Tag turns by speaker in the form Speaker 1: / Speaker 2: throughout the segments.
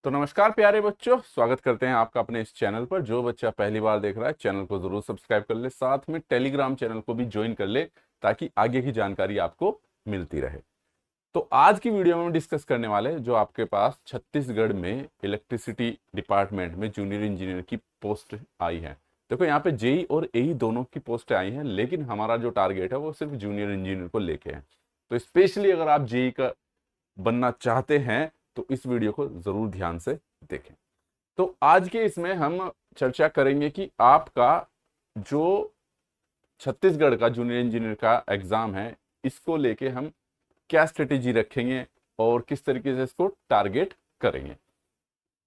Speaker 1: तो नमस्कार प्यारे बच्चों, स्वागत करते हैं आपका अपने इस चैनल पर। जो बच्चा पहली बार देख रहा है चैनल को जरूर सब्सक्राइब कर ले, साथ में टेलीग्राम चैनल को भी ज्वाइन कर ले ताकि आगे की जानकारी आपको मिलती रहे। तो आज की वीडियो में हम डिस्कस करने वाले जो आपके पास छत्तीसगढ़ में इलेक्ट्रिसिटी डिपार्टमेंट में जूनियर इंजीनियर की पोस्ट आई है। देखो यहाँ पे जेई और एई दोनों की पोस्ट आई हैं, लेकिन हमारा जो टारगेट है वो सिर्फ जूनियर इंजीनियर को लेके है। तो स्पेशली अगर आप जेई का बनना चाहते हैं तो इस वीडियो को जरूर ध्यान से देखें। तो आज के इसमें हम चर्चा करेंगे कि आपका जो छत्तीसगढ़ का जूनियर इंजीनियर का एग्जाम है, इसको लेके हम क्या स्ट्रेटेजी रखेंगे और किस तरीके से इसको टारगेट करेंगे।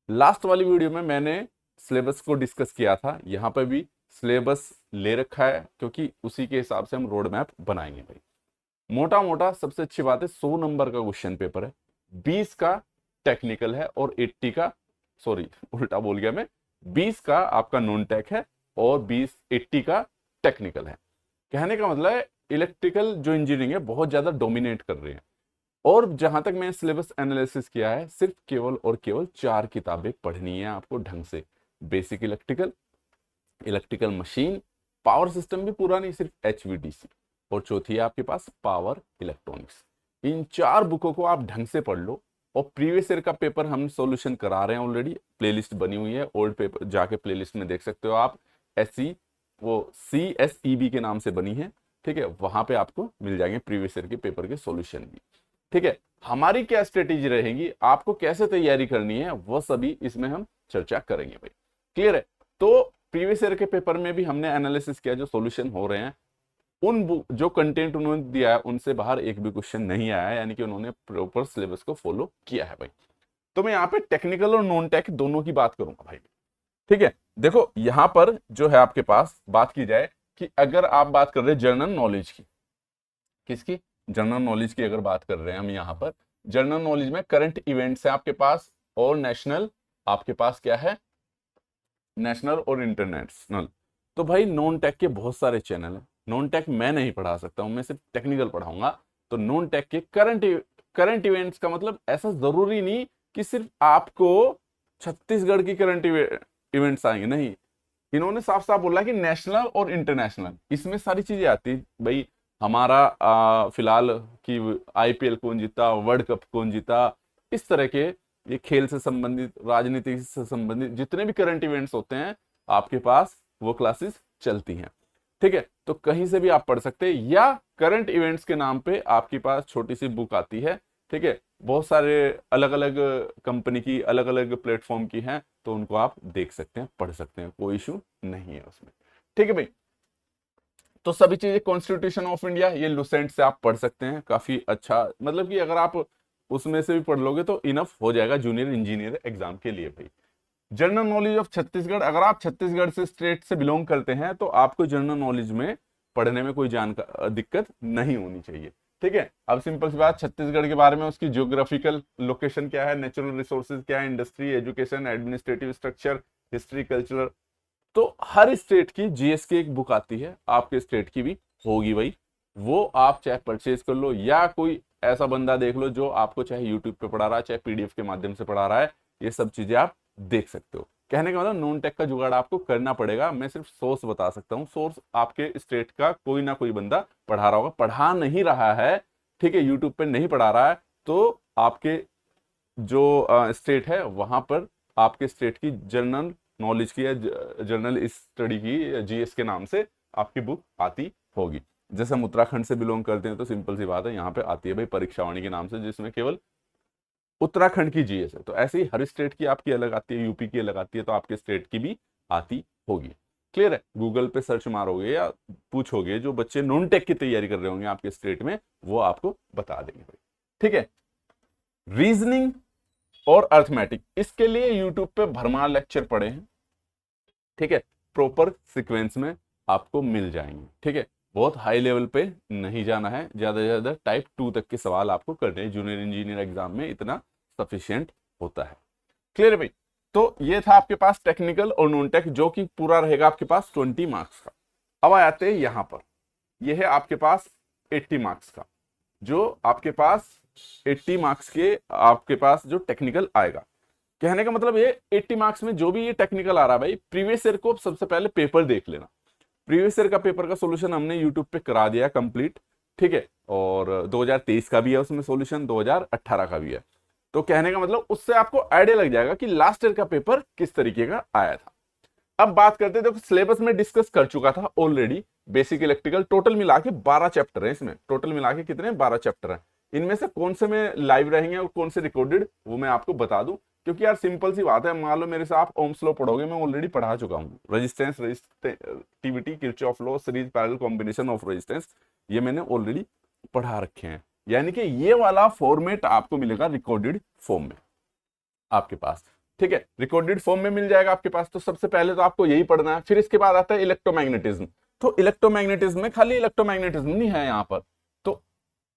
Speaker 1: लास्ट वाली वीडियो में मैंने सिलेबस को डिस्कस किया था, यहाँ पे भी सिलेबस ले रखा है क्योंकि उसी के हिसाब से हम रोड मैप बनाएंगे। भाई मोटा मोटा सबसे अच्छी बात है 100 नंबर का क्वेश्चन पेपर है, 20 का टेक्निकल है और 80 का, सॉरी उल्टा बोल गया मैं, 20 का आपका नॉन टेक है और 80 का टेक्निकल है। कहने का मतलब है इलेक्ट्रिकल जो इंजीनियरिंग है बहुत ज्यादा डोमिनेट कर रही है। और जहां तक मैंने सिलेबस एनालिसिस किया है, सिर्फ केवल और केवल 4 किताबें पढ़नी है आपको ढंग से। Basic electrical, electrical machine, power system भी पूरा नहीं, सिर्फ एचवीडीसी, और चौथी है आपके पास पावर इलेक्ट्रॉनिक्स। इन 4 बुकों को आप ढंग से पढ़ लो। और प्रीवियस ईयर का पेपर हम सॉल्यूशन करा रहे हैं, ऑलरेडी प्लेलिस्ट बनी हुई है, ओल्ड पेपर जाके प्लेलिस्ट में देख सकते हो आप। एससी वो CSEB के नाम से बनी है, ठीक है, वहां पे आपको मिल जाएंगे प्रीवियस ईयर के पेपर के सॉल्यूशन भी। ठीक है, हमारी क्या स्ट्रेटेजी रहेगी, आपको कैसे तैयारी करनी है, वो सभी इसमें हम चर्चा करेंगे। भाई क्लियर है? तो प्रीवियस ईयर के पेपर में भी हमने एनालिसिस किया, जो सॉल्यूशन हो रहे हैं उन जो कंटेंट उन्होंने दिया है उनसे बाहर एक भी क्वेश्चन नहीं आया है, यानी कि उन्होंने प्रॉपर सिलेबस को फॉलो किया है। भाई तो मैं यहाँ पे टेक्निकल और नॉन टेक दोनों की बात करूंगा भाई। ठीक है, देखो यहाँ पर जो है आपके पास बात की जाए कि अगर आप बात कर रहे हैं जनरल नॉलेज की, किसकी, जनरल नॉलेज की अगर बात कर रहे हैं हम, यहाँ पर जनरल नॉलेज में करंट इवेंट्स है आपके पास और नेशनल, आपके पास क्या है, नेशनल और इंटरनेशनल। तो भाई नॉन टेक के बहुत सारे चैनल हैं, नॉन टेक मैं नहीं पढ़ा सकता हूं, मैं सिर्फ टेक्निकल पढ़ाऊंगा। तो नॉन टेक के करंट इवेंट्स का मतलब ऐसा जरूरी नहीं कि सिर्फ आपको छत्तीसगढ़ की करंट इवेंट्स आएंगे, नहीं, इन्होंने साफ साफ बोला कि नेशनल और इंटरनेशनल, इसमें सारी चीजें आती। भाई हमारा फिलहाल की आईपीएल कौन जीता, वर्ल्ड कप कौन जीता, इस तरह के ये खेल से संबंधित, राजनीति से संबंधित जितने भी करंट इवेंट्स होते हैं आपके पास वो क्लासेस चलती हैं। ठीक है, तो कहीं से भी आप पढ़ सकते हैं, या करंट इवेंट्स के नाम पे आपके पास छोटी सी बुक आती है। ठीक है, बहुत सारे अलग अलग कंपनी की, अलग अलग प्लेटफॉर्म की हैं, तो उनको आप देख सकते हैं, पढ़ सकते हैं, कोई इशू नहीं है उसमें। ठीक है भाई, तो सभी चीजें कॉन्स्टिट्यूशन ऑफ इंडिया ये लुसेंट से आप पढ़ सकते हैं, काफी अच्छा, मतलब कि अगर आप उसमें से भी पढ़ लोगे तो इनफ हो जाएगा जूनियर इंजीनियर एग्जाम के लिए। भाई जनरल नॉलेज ऑफ छत्तीसगढ़, अगर आप छत्तीसगढ़ से स्टेट से बिलोंग करते हैं तो आपको जनरल नॉलेज में पढ़ने में कोई दिक्कत नहीं होनी चाहिए। ठीक है, अब सिंपल सी बात, छत्तीसगढ़ के बारे में उसकी ज्योग्राफिकल लोकेशन क्या है, नेचुरल रिसोर्सेज क्या है, industry, education, administrative structure, history, cultural, तो हर स्टेट की जीएस की एक बुक आती है, आपके स्टेट की भी होगी भाई, वो आप चाहे परचेज कर लो या कोई ऐसा बंदा देख लो जो आपको चाहे यूट्यूब पे पढ़ा रहा है, चाहे पीडीएफ के माध्यम से पढ़ा रहा है, ये सब चीजें आप देख सकते हो। कहने का मतलब नॉन टेक का जुगाड़ आपको करना पड़ेगा, मैं सिर्फ सोर्स बता सकता हूँ, सोर्स आपके स्टेट का कोई ना कोई बंदा पढ़ा रहा होगा, पढ़ा नहीं रहा है, ठीक है, यूट्यूब पे नहीं पढ़ा रहा है, तो आपके जो स्टेट है वहां पर आपके स्टेट की जनरल नॉलेज की या जनरल स्टडी की जीएस के नाम से आपकी बुक आती होगी। जैसे हम उत्तराखंड से बिलोंग करते हैं तो सिंपल सी बात है, यहाँ पे आती है भाई परीक्षावाणी के नाम से, जिसमें केवल उत्तराखंड की जीएस है। तो ऐसे ही हर स्टेट की आपकी अलग आती है, यूपी की अलग आती है, तो आपके स्टेट की भी आती होगी। क्लियर है? गूगल पे सर्च मारोगे या पूछोगे, जो बच्चे नॉन टेक की तैयारी कर रहे होंगे आपके स्टेट में, वो आपको बता देंगे भाई। ठीक है, रीजनिंग और अर्थमेटिक, इसके लिए यूट्यूब पे भरमार लेक्चर पड़े हैं। ठीक है, प्रॉपर सीक्वेंस में आपको मिल जाएंगे। ठीक है, बहुत हाई लेवल पे नहीं जाना है, ज्यादा से ज्यादा टाइप 2 तक के सवाल आपको करने हैं, जूनियर इंजीनियर एग्जाम में इतना सफिशिएंट होता है। क्लियर है भाई? तो ये था आपके पास टेक्निकल और नॉन टेक, जो कि पूरा रहेगा आपके पास 20 मार्क्स का। अब आते हैं यहां पर, यह है आपके पास 80 मार्क्स का, जो आपके पास 80 मार्क्स के आपके पास जो टेक्निकल आएगा। कहने का मतलब ये 80 मार्क्स में जो भी ये टेक्निकल आ रहा है भाई, प्रीवियस ईयर को सबसे पहले पेपर देख लेना। प्रीवियस ईयर का पेपर का सॉल्यूशन हमने यूट्यूब पे करा दिया कंप्लीट, ठीक है। और 2023 का भी है उसमें सॉल्यूशन, 2018 का भी है। तो कहने का मतलब उससे आपको आइडिया लग जाएगा कि लास्ट ईयर का पेपर किस तरीके का आया था। अब बात करते हैं, देखो सिलेबस में डिस्कस कर चुका था ऑलरेडी। बेसिक इलेक्ट्रिकल टोटल मिला के 12 चैप्टर है इसमें, टोटल मिला के कितने 12 चैप्टर है। इनमें से कौन से में लाइव रहेंगे और कौन से रिकॉर्डेड, वो मैं आपको बता दूं। क्योंकि यार सिंपल सी बात है, मान लो मेरे से आप ओम्स लॉ पढ़ोगे, मैं ऑलरेडी पढ़ा चुका हूँ। Resistance, resistivity, Kirchhoff law, series parallel combination of resistance, ये मैंने ऑलरेडी पढ़ा रखे हैं। यानी कि ये वाला फॉर्मेट आपको मिलेगा रिकॉर्डेड फॉर्म में आपके पास, ठीक है। रिकॉर्डेड फॉर्म में मिल जाएगा आपके पास। तो सबसे पहले तो आपको यही पढ़ना है। फिर इसके बाद आता है इलेक्ट्रोमैग्नेटिज्म। तो इलेक्ट्रोमैग्नेटिज्म में खाली इलेक्ट्रोमैग्नेटिज्म नहीं है यहाँ पर, तो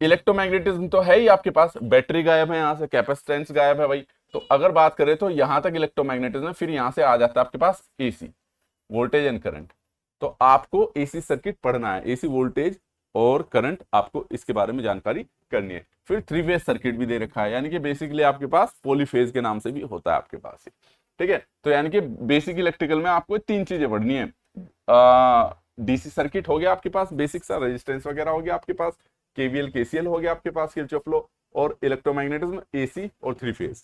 Speaker 1: इलेक्ट्रोमैग्नेटिज्म तो है ही आपके पास। बैटरी गायब है यहाँ से, कैपेसिटेंस गायब है भाई। तो अगर बात करें तो यहां तक इलेक्ट्रोमैग्नेटिज्म, फिर यहां से आ जाता है आपके पास एसी, वोल्टेज एंड करंट। तो आपको एसी सर्किट पढ़ना है, एसी वोल्टेज और करंट, आपको इसके बारे में जानकारी करनी है। फिर थ्री फेज सर्किट भी दे रखा है, यानी कि बेसिकली आपके पास पॉलीफेज के नाम से भी होता है आपके पास, ठीक है। तो यानी कि बेसिक इलेक्ट्रिकल में आपको 3 चीजें पढ़नी है। डीसी सर्किट हो गया आपके पास बेसिक सा, रेजिस्टेंस वगैरह हो गया आपके पास, केवीएल केसीएल हो गया आपके पास, किरचॉफ लॉ, और इलेक्ट्रोमैग्नेटिज्म, एसी और थ्री फेज।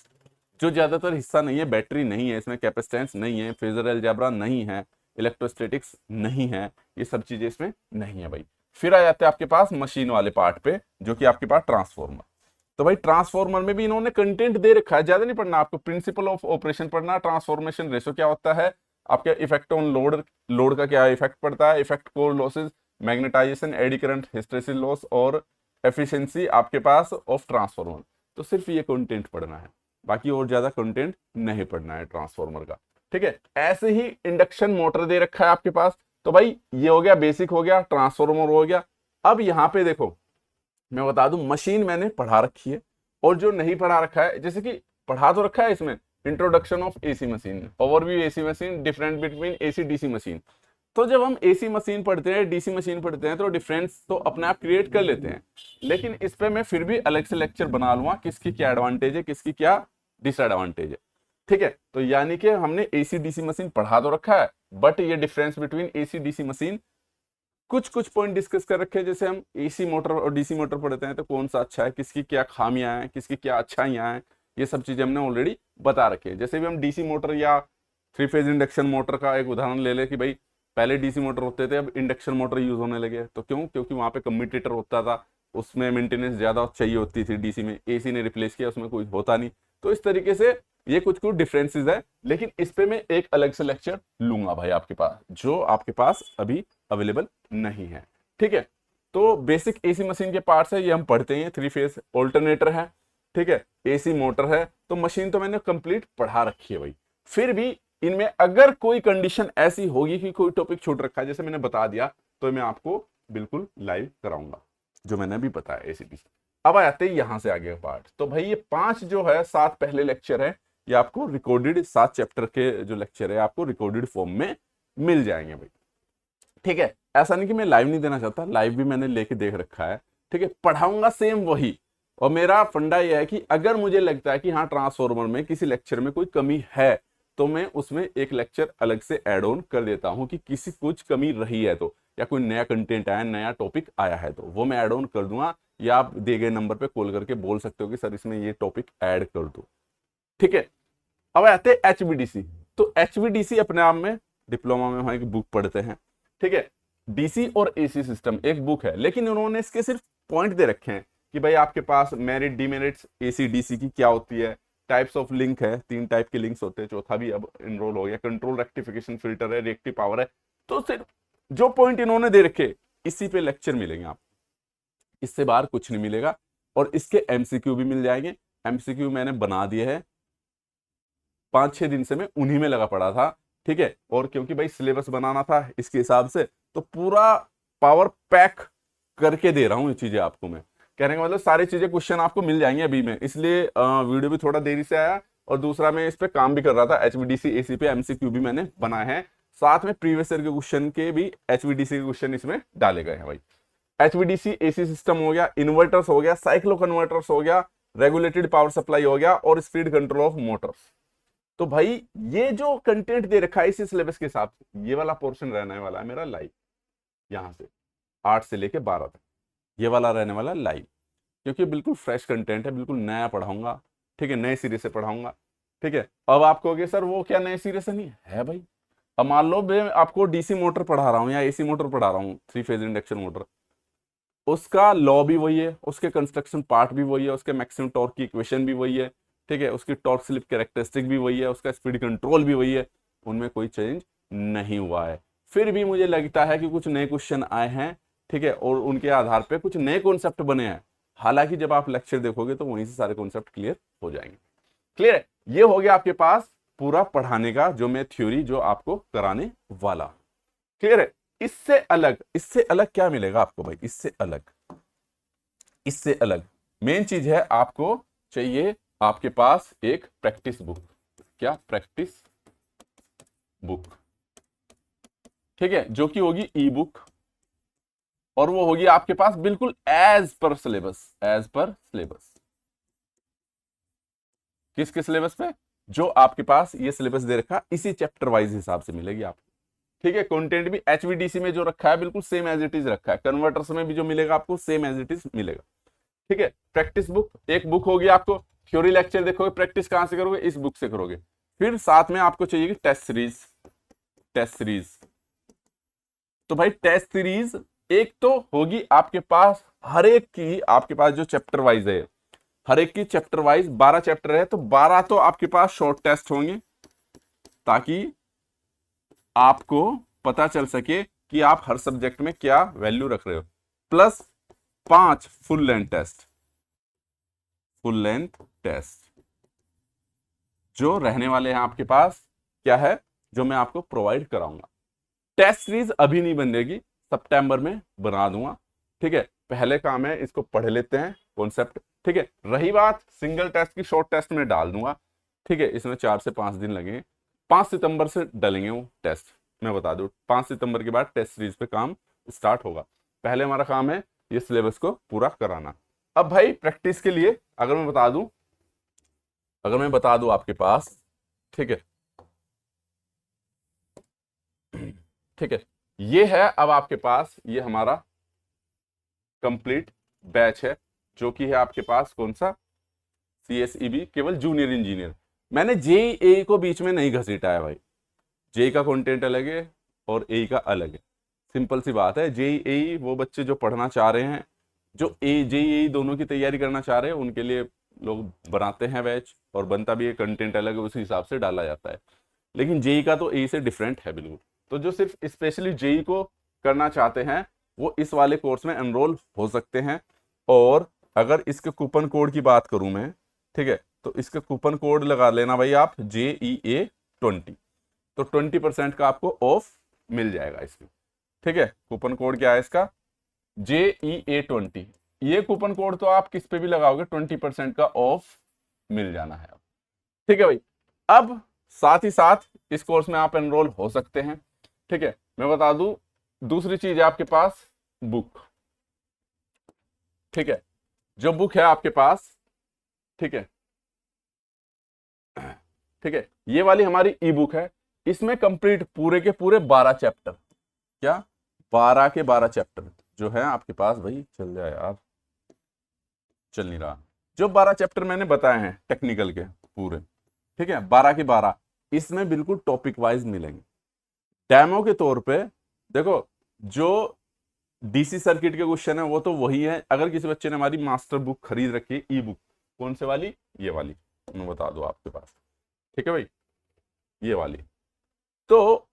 Speaker 1: जो ज्यादातर हिस्सा नहीं है, बैटरी नहीं है इसमें, कैपेसिटेंस नहीं है, फेजर अलजेब्रा नहीं है, इलेक्ट्रोस्टैटिक्स नहीं है, ये सब चीजें इसमें नहीं है भाई। फिर आ जाते हैं आपके पास मशीन वाले पार्ट पे, जो कि आपके पास ट्रांसफॉर्मर। तो भाई ट्रांसफॉर्मर में भी इन्होंने कंटेंट दे रखा है, ज्यादा नहीं पढ़ना आपको। प्रिंसिपल ऑफ ऑपरेशन पढ़ना, ट्रांसफॉर्मेशन रेशो क्या होता है, आपका इफेक्ट ऑन लोड, लोड का क्या इफेक्ट पड़ता है, effect core losses, magnetization, eddy current, hysteresis loss और एफिशिएंसी आपके पास ऑफ ट्रांसफॉर्मर। तो सिर्फ ये कंटेंट पढ़ना है, बाकी और ज्यादा कंटेंट नहीं पढ़ना है ट्रांसफॉर्मर का, ठीक है। ऐसे ही इंडक्शन मोटर दे रखा है आपके पास। तो भाई ये हो गया बेसिक, हो गया ट्रांसफॉर्मर हो गया। अब यहां पे देखो मैं बता दूं, मशीन मैंने पढ़ा रखी है, और जो नहीं पढ़ा रखा है, जैसे कि पढ़ा तो रखा है इसमें introduction of AC machine, overview AC machine, different between AC DC machine. तो जब हम एसी मशीन पढ़ते हैं, डीसी मशीन पढ़ते हैं, तो डिफरेंस तो अपने आप क्रिएट कर लेते हैं। लेकिन इस पे मैं फिर भी अलग से लेक्चर बना लूंगा, किसकी क्या एडवांटेज है, किसकी क्या डिसएडवांटेज है, ठीक है। तो यानी कि हमने एसी डीसी मशीन पढ़ा तो रखा है, बट ये difference between AC DC machine कुछ कुछ पॉइंट डिस्कस कर रखे हैं। जैसे हम एसी मोटर और डीसी मोटर पढ़ते हैं तो कौन सा अच्छा है, किसकी क्या खामियां हैं, किसकी क्या अच्छाइयां हैं, ये सब चीजें हमने ऑलरेडी बता रखी है। जैसे भी हम डीसी मोटर या थ्री फेज इंडक्शन मोटर का एक उदाहरण ले ले कि भाई पहले डीसी मोटर होते थे, अब इंडक्शन मोटर यूज होने लगे। तो क्यों? क्योंकि वहां पे कम्यूटेटर होता था, उसमें मेंटेनेंस ज्यादा चाहिए होती थी। डीसी में एसी ने रिप्लेस किया, उसमें कोई होता नहीं। तो इस तरीके से ये कुछ कुछ डिफरेंसेस है, लेकिन इस पे मैं एक अलग से लेक्चर लूंगा भाई आपके पास, जो आपके पास अभी अवेलेबल नहीं है, ठीक है। तो बेसिक एसी मशीन के पार्ट्स है, ये हम पढ़ते हैं। थ्री फेज ऑल्टरनेटर है, ठीक है, एसी मोटर है। तो मशीन तो मैंने कंप्लीट पढ़ा रखी है भाई। फिर भी इनमें अगर कोई कंडीशन ऐसी होगी कि कोई टॉपिक छूट रखा है, जैसे मैंने बता दिया, तो मैं आपको बिल्कुल लाइव कराऊंगा, जो मैंने अभी बताया एसीडीसी। अब आते हैं यहां से आगे का पार्ट। तो भाई ये 5 जो है 7 पहले लेक्चर है, ये आपको रिकॉर्डेड 7 चैप्टर के जो लेक्चर है आपको रिकॉर्डेड फॉर्म में मिल जाएंगे भाई, ठीक है। ऐसा नहीं कि मैं लाइव नहीं देना चाहता, लाइव भी मैंने लेके देख रखा है, ठीक है। पढ़ाऊंगा सेम वही। और मेरा फंडा यह है कि अगर मुझे लगता है कि हाँ ट्रांसफॉर्मर में किसी लेक्चर में कोई कमी है, तो मैं उसमें एक लेक्चर अलग से ऐड ऑन कर देता हूं कि किसी कुछ कमी रही है तो, या कोई नया कंटेंट आया, नया टॉपिक आया है, तो वो मैं ऐड ऑन कर दूंगा। या आप दिए गए नंबर पे कॉल करके बोल सकते हो कि सर इसमें ये टॉपिक ऐड कर दो, ठीक है। अब आते हैं एचवीडीसी। तो एचवीडीसी अपने आप में डिप्लोमा में हम एक बुक पढ़ते हैं, ठीक है। डीसी और एसी सिस्टम एक बुक है, लेकिन उन्होंने इसके सिर्फ पॉइंट दे रखे हैं कि भाई आपके पास मेरिट डीमेरिट्स एसी डीसी की क्या होती है, टाइप्स ऑफ लिंक है, 3 टाइप के लिंक्स होते हैं, चौथा भी अब इनरोल हो गया, कंट्रोल, रेक्टिफिकेशन, फिल्टर है, रिएक्टिव पावर है। तो सिर्फ जो पॉइंट इन्होंने दे रखे इसी पे लेक्चर मिलेंगे आप, इससे बाहर कुछ नहीं मिलेगा। और इसके एमसीक्यू भी मिल जाएंगे। एमसीक्यू मैंने बना दिए हैं, 5-6 दिन से मैं उन्हीं में लगा पड़ा था, ठीक है। और क्योंकि भाई सिलेबस बनाना था इसके हिसाब से, तो पूरा पावर पैक करके दे रहा हूं ये चीजें आपको मैं। कहने का मतलब सारी चीजें क्वेश्चन आपको मिल जाएंगे अभी में, इसलिए वीडियो भी थोड़ा देरी से आया। और दूसरा मैं इस पे काम भी कर रहा था, एचवीडीसी एसी पे एमसीक्यू भी मैंने बनाए हैं, साथ में प्रीवियस ईयर के क्वेश्चन के भी एचवीडीसी के क्वेश्चन इसमें डाले गए हैं भाई। एचवीडीसी एसी सिस्टम हो गया, इन्वर्टर्स हो गया, साइक्लो कन्वर्टर्स हो गया, रेगुलेटेड पावर सप्लाई हो गया, और स्पीड कंट्रोल ऑफ मोटर्स। तो भाई ये जो कंटेंट दे रखा है इसी सिलेबस के हिसाब से ये वाला पोर्शन रहने वाला है मेरा लाइव, यहां से 8 से लेके 12 तक ये वाला रहने वाला लाइव, क्योंकि बिल्कुल फ्रेश कंटेंट है, बिल्कुल नया पढ़ाऊंगा, ठीक है, नए सिरे से पढ़ाऊंगा, ठीक है। अब आप कहोगे सर वो क्या नए सिरे से नहीं है भाई। अब मान लो मैं आपको डीसी मोटर पढ़ा रहा हूँ या एसी मोटर पढ़ा रहा हूँ, 3 फेज इंडक्शन मोटर, उसका लॉ भी वही है, उसके कंस्ट्रक्शन पार्ट भी वही है, उसके मैक्सिमम टॉर्क की इक्वेशन भी वही है, ठीक है, उसकी टॉर्क स्लिप कैरेक्टरिस्टिक भी वही है, उसका स्पीड कंट्रोल भी वही है, उनमें कोई चेंज नहीं हुआ है। फिर भी मुझे लगता है कि कुछ नए क्वेश्चन आए हैं, ठीक है, और उनके आधार पे कुछ नए कॉन्सेप्ट बने हैं। हालांकि जब आप लेक्चर देखोगे तो वहीं से सारे कॉन्सेप्ट क्लियर हो जाएंगे। क्लियर है, ये हो गया आपके पास पूरा पढ़ाने का जो मैं थ्योरी जो आपको कराने वाला। क्लियर है, इससे अलग क्या मिलेगा आपको भाई, इससे अलग मेन चीज है, आपको चाहिए आपके पास एक प्रैक्टिस बुक। क्या प्रैक्टिस बुक, ठीक है, जो कि होगी ई बुक, और वो होगी आपके पास बिल्कुल एज पर सिलेबस। किसके सिलेबस पे, जो आपके पास ये सिलेबस दे रखा इसी चैप्टर वाइज हिसाब से मिलेगी आपको, ठीक है। कंटेंट भी एचवीडीसी में जो रखा है बिल्कुल सेम एज इट इज रखा है, कन्वर्टर्स में भी जो मिलेगा आपको सेम एज इट इज मिलेगा, ठीक है। प्रैक्टिस बुक एक बुक होगी, आपको थ्योरी लेक्चर देखोगे, प्रैक्टिस कहां से करोगे, इस बुक से करोगे। फिर साथ में आपको चाहिए टेस्ट सीरीज। तो भाई टेस्ट सीरीज एक तो होगी आपके पास, हर एक की आपके पास जो चैप्टर वाइज है, हर एक की चैप्टर वाइज 12 चैप्टर है, तो 12 तो आपके पास शॉर्ट टेस्ट होंगे, ताकि आपको पता चल सके कि आप हर सब्जेक्ट में क्या वैल्यू रख रहे हो, प्लस 5 फुल लेंथ टेस्ट जो रहने वाले हैं आपके पास, क्या है, जो मैं आपको प्रोवाइड कराऊंगा। टेस्ट सीरीज अभी नहीं बनेगी, सितंबर में बना दूंगा, ठीक है। पहले काम है इसको पढ़ लेते हैं कॉन्सेप्ट, ठीक है। रही बात सिंगल टेस्ट की, शॉर्ट टेस्ट में डाल दूंगा, ठीक है, इसमें 4 से 5 दिन लगेंगे, 5 सितंबर से डलेंगे वो टेस्ट, मैं बता दूं 5 सितंबर के बाद टेस्ट सीरीज पे काम स्टार्ट होगा। पहले हमारा काम है ये सिलेबस को पूरा कराना। अब भाई प्रैक्टिस के लिए अगर मैं बता दूं आपके पास, ठीक है, ठीक है, ये है अब आपके पास ये हमारा कंप्लीट बैच है, जो कि है आपके पास कौन सा, सीएसईबी केवल जूनियर इंजीनियर। मैंने जेई को बीच में नहीं घसीटा है भाई, जेई का कंटेंट अलग है और एई का अलग है, सिंपल सी बात है। जेई वो बच्चे जो पढ़ना चाह रहे हैं, जो जेई दोनों की तैयारी करना चाह रहे हैं, उनके लिए लोग बनाते हैं बैच, और बनता भी है, कंटेंट अलग है, उसी हिसाब से डाला जाता है। लेकिन जेई का तो एई से डिफरेंट है बिल्कुल। तो जो सिर्फ स्पेशली जेई को करना चाहते हैं वो इस वाले कोर्स में एनरोल हो सकते हैं। और अगर इसके कूपन कोड की बात करूं मैं, ठीक है, तो इसका कूपन कोड लगा लेना भाई आप JEA20, तो 20% का आपको ऑफ मिल जाएगा इसमें, ठीक है। कूपन कोड क्या है इसका, JEA20। ये कूपन कोड तो आप किस पे भी लगाओगे 20% का ऑफ मिल जाना है, ठीक है भाई। अब साथ ही साथ इस कोर्स में आप एनरोल हो सकते हैं, ठीक है। मैं बता दूं दूसरी चीज है आपके पास बुक, ठीक है, जो बुक है आपके पास, ठीक है, ठीक है, ये वाली हमारी ई बुक है, इसमें कंप्लीट पूरे के पूरे 12 चैप्टर, क्या 12 के 12 चैप्टर जो है आपके पास, भाई चल जाए यार, चल नहीं रहा, जो 12 चैप्टर मैंने बताए हैं टेक्निकल के पूरे, ठीक है, 12 के 12 इसमें बिल्कुल टॉपिक वाइज मिलेंगे। डेमो के तौर पे देखो, जो डीसी सर्किट के क्वेश्चन है वो तो वही है। अगर किसी बच्चे ने हमारी मास्टर बुक खरीद रखी है, ई बुक, कौन से वाली, ये वाली, मैं बता दूं आपके पास, ठीक है भाई, ये वाली, तो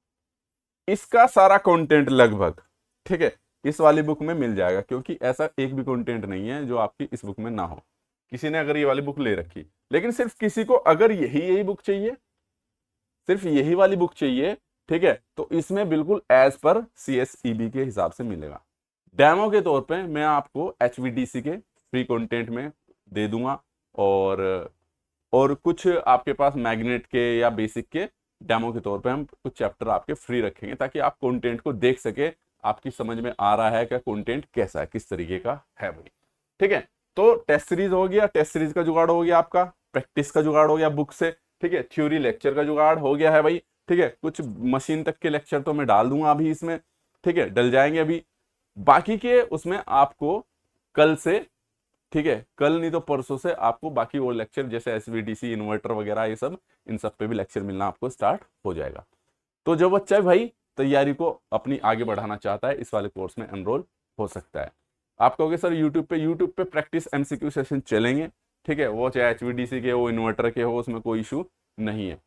Speaker 1: इसका सारा कंटेंट लगभग, ठीक है, इस वाली बुक में मिल जाएगा, क्योंकि ऐसा एक भी कंटेंट नहीं है जो आपकी इस बुक में ना हो। किसी ने अगर ये वाली बुक ले रखी, लेकिन सिर्फ किसी को अगर यही बुक चाहिए, सिर्फ यही वाली बुक चाहिए, ठीक है, तो इसमें बिल्कुल एज पर CSEB के हिसाब से मिलेगा। डेमो के तौर पे मैं आपको HVDC के फ्री कंटेंट में दे दूंगा, और कुछ आपके पास मैग्नेट के या बेसिक के डेमो के तौर पे हम कुछ चैप्टर आपके फ्री रखेंगे, ताकि आप कंटेंट को देख सके, आपकी समझ में आ रहा है क्या कंटेंट कैसा है, किस तरीके का है भाई, ठीक है। तो टेस्ट सीरीज हो गया, टेस्ट सीरीज का जुगाड़ हो गया आपका, प्रैक्टिस का जुगाड़ हो गया बुक से, ठीक है, थ्योरी लेक्चर का जुगाड़ हो गया है भाई, ठीक है, कुछ मशीन तक के लेक्चर तो मैं डाल दूंगा अभी इसमें, ठीक है, डल जाएंगे अभी। बाकी के उसमें आपको कल से, ठीक है, कल नहीं तो परसों से आपको बाकी वो लेक्चर जैसे एसवीडीसी इन्वर्टर वगैरह ये सब, इन सब पे भी लेक्चर मिलना आपको स्टार्ट हो जाएगा। तो जो बच्चा भाई तैयारी को अपनी आगे बढ़ाना चाहता है इस वाले कोर्स में एनरोल हो सकता है। आप कहोगे सर यूट्यूब पे प्रैक्टिस एमसीक्यू सेशन चलेंगे, ठीक है, वो चाहे एचवीडीसी के हो इन्वर्टर के हो, उसमें कोई इशू नहीं है,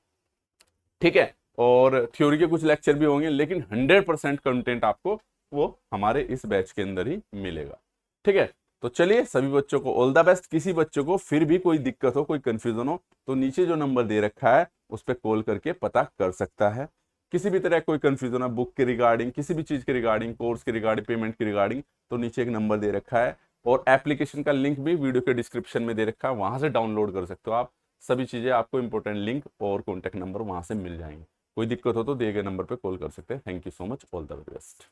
Speaker 1: ठीक है, और थ्योरी के कुछ लेक्चर भी होंगे, लेकिन 100% कंटेंट आपको वो हमारे इस बैच के अंदर ही मिलेगा, ठीक है। तो चलिए सभी बच्चों को ऑल द बेस्ट। किसी बच्चों को फिर भी कोई दिक्कत हो, कोई कंफ्यूजन हो, तो नीचे जो नंबर दे रखा है उस पर कॉल करके पता कर सकता है। किसी भी तरह कोई कंफ्यूजन है बुक के रिगार्डिंग, किसी भी चीज के रिगार्डिंग, कोर्स के रिगार्डिंग, पेमेंट के रिगार्डिंग, तो नीचे एक नंबर दे रखा है, और एप्लीकेशन का लिंक भी वीडियो के डिस्क्रिप्शन में दे रखा है, वहां से डाउनलोड कर सकते हो आप। सभी चीजें आपको इंपॉर्टेंट लिंक और कॉन्टैक्ट नंबर वहां से मिल जाएंगे। कोई दिक्कत हो तो दिए गए नंबर पर कॉल कर सकते हैं। Thank you so much, all the best.